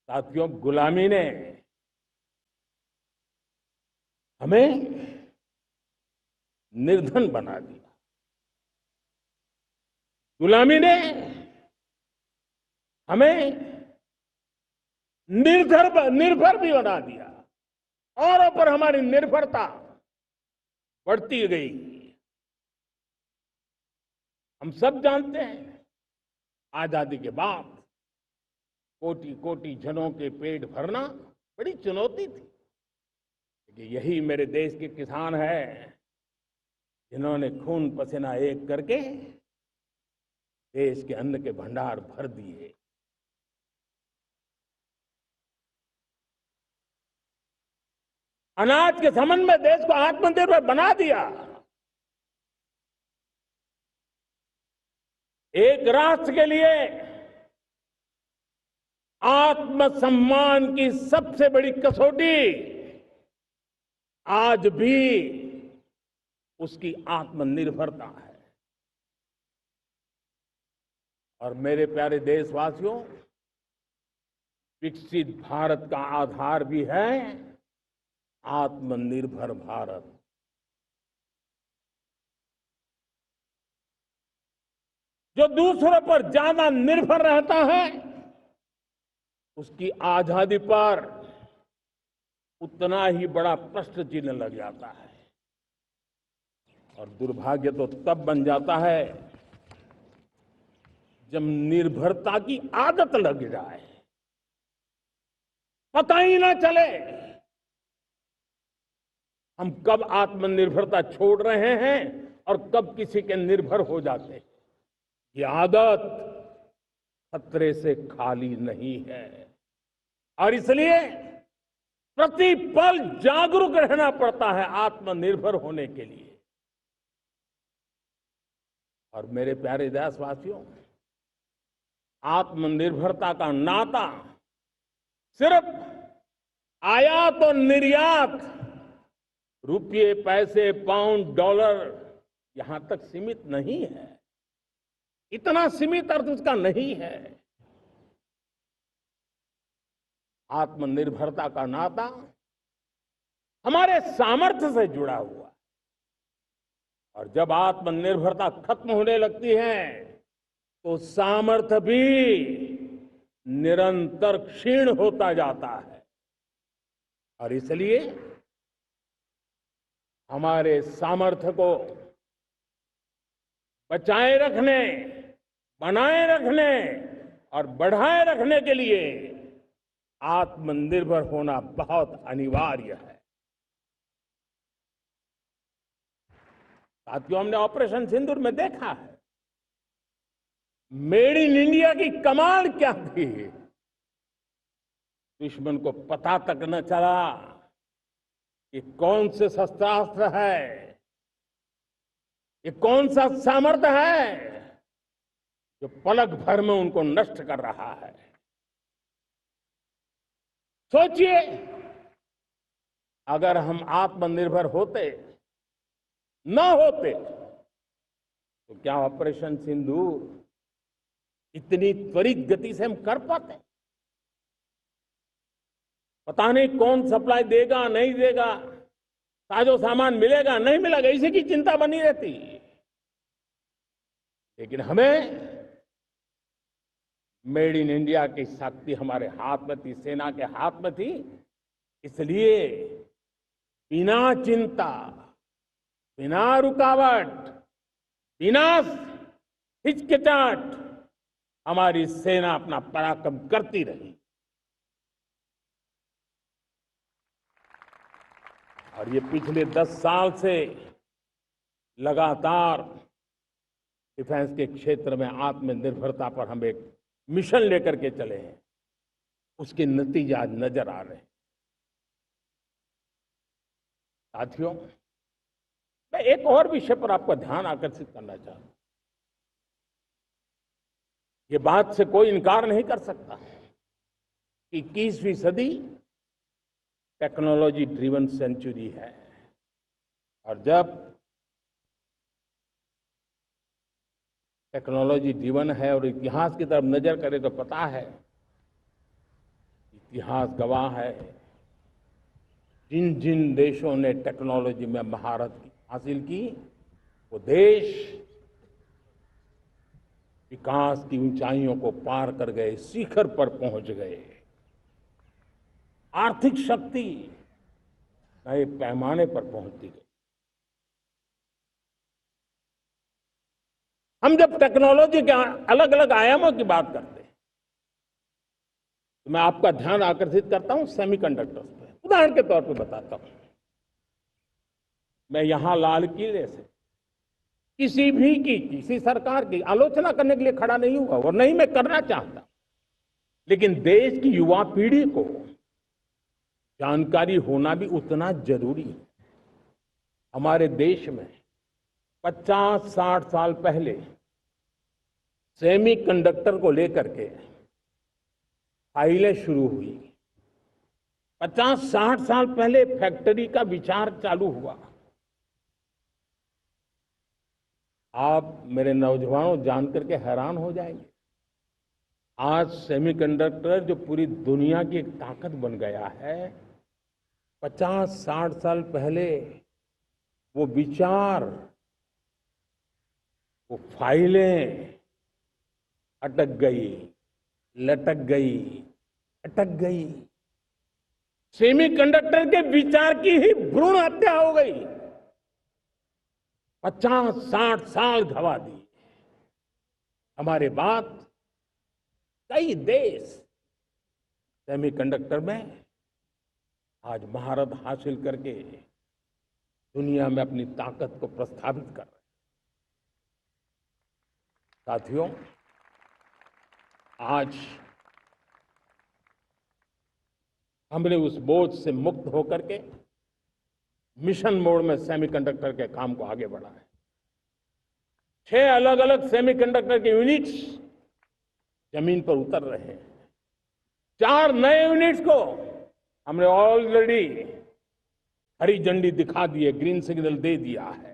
साथियों, गुलामी ने हमें निर्धन बना दिया। गुलामी ने हमें निर्भर भी बना दिया। औरों पर हमारी निर्भरता बढ़ती गई। हम सब जानते हैं, आजादी के बाद कोटि कोटि जनों के पेट भरना बड़ी चुनौती थी। लेकिन यही मेरे देश के किसान हैं जिन्होंने खून पसीना एक करके देश के अन्न के भंडार भर दिए। अनाज के संबंध में देश को आत्मनिर्भर बना दिया। एक राष्ट्र के लिए आत्मसम्मान की सबसे बड़ी कसौटी आज भी उसकी आत्मनिर्भरता है। और मेरे प्यारे देशवासियों, विकसित भारत का आधार भी है आत्मनिर्भर भारत। जो दूसरों पर ज्यादा निर्भर रहता है उसकी आजादी पर उतना ही बड़ा प्रश्न चिन्ह लग जाता है। और दुर्भाग्य तो तब बन जाता है जब निर्भरता की आदत लग जाए, पता ही ना चले हम कब आत्मनिर्भरता छोड़ रहे हैं और कब किसी के निर्भर हो जाते हैं। ये आदत खतरे से खाली नहीं है और इसलिए प्रतिपल जागरूक रहना पड़ता है आत्मनिर्भर होने के लिए। और मेरे प्यारे देशवासियों, आत्मनिर्भरता का नाता सिर्फ आयात और निर्यात, रुपये, पैसे, पाउंड, डॉलर यहां तक सीमित नहीं है। इतना सीमित अर्थ उसका नहीं है। आत्मनिर्भरता का नाता हमारे सामर्थ्य से जुड़ा हुआ है। और जब आत्मनिर्भरता खत्म होने लगती है तो सामर्थ्य भी निरंतर क्षीण होता जाता है। और इसलिए हमारे सामर्थ्य को बचाए रखने, बनाए रखने और बढ़ाए रखने के लिए आत्मनिर्भर होना बहुत अनिवार्य है। साथियों, हमने ऑपरेशन सिंदूर में देखा है मेड इन इंडिया की कमाल क्या थी। दुश्मन को पता तक न चला कि कौन से शस्त्रास्त्र है, ये कौन सा सामर्थ्य है जो पलक भर में उनको नष्ट कर रहा है। सोचिए, अगर हम आत्मनिर्भर होते न होते तो क्या ऑपरेशन सिंदूर इतनी त्वरित गति से हम कर पाते? पता नहीं कौन सप्लाई देगा नहीं देगा, साजो सामान मिलेगा नहीं मिलेगा, इसी की चिंता बनी रहती। लेकिन हमें मेड इन इंडिया की शक्ति हमारे हाथ में थी, सेना के हाथ में थी। इसलिए बिना चिंता, बिना रुकावट, बिना हिचकिचाहट हमारी सेना अपना पराक्रम करती रही। और ये पिछले 10 साल से लगातार डिफेंस के क्षेत्र में आत्मनिर्भरता पर हम एक मिशन लेकर के चले हैं, उसके नतीजे आज नजर आ रहे हैं। साथियों, मैं एक और विषय पर आपका ध्यान आकर्षित करना चाहता हूं। ये बात से कोई इनकार नहीं कर सकता कि 21वीं सदी टेक्नोलॉजी ड्रिवन सेंचुरी है। और जब टेक्नोलॉजी ड्रिवन है और इतिहास की तरफ नजर करें तो पता है इतिहास गवाह है, जिन जिन देशों ने टेक्नोलॉजी में महारत हासिल की, वो देश विकास की ऊंचाइयों को पार कर गए, शिखर पर पहुंच गए। आर्थिक शक्ति नए पैमाने पर पहुंचती गई। हम जब टेक्नोलॉजी के अलग अलग आयामों की बात करते हैं तो मैं आपका ध्यान आकर्षित करता हूं सेमीकंडक्टर्स पे। उदाहरण के तौर पे बताता हूं, मैं यहां लाल किले से किसी सरकार की आलोचना करने के लिए खड़ा नहीं हुआ और नहीं मैं करना चाहता, लेकिन देश की युवा पीढ़ी को जानकारी होना भी उतना जरूरी है। हमारे देश में 50-60 साल पहले सेमीकंडक्टर को लेकर के फाइलें शुरू हुई। 50-60 साल पहले फैक्ट्री का विचार चालू हुआ। आप मेरे नौजवानों जानकर के हैरान हो जाएंगे, आज सेमीकंडक्टर जो पूरी दुनिया की एक ताकत बन गया है, 50-60 साल पहले वो विचार, वो फाइलें अटक गई, लटक गई, अटक गई। सेमीकंडक्टर के विचार की ही भ्रूण हत्या हो गई। 50-60 साल गवा दी। हमारे बाद कई देश सेमीकंडक्टर में आज महारत हासिल करके दुनिया में अपनी ताकत को प्रस्थापित कर रहे हैं। साथियों, आज हमने उस बोझ से मुक्त होकर के मिशन मोड में सेमीकंडक्टर के काम को आगे बढ़ा है। 6 अलग अलग सेमीकंडक्टर के यूनिट्स जमीन पर उतर रहे हैं। 4 नए यूनिट्स को हमने ऑलरेडी हरी झंडी दिखा दी है, ग्रीन सिग्नल दे दिया है।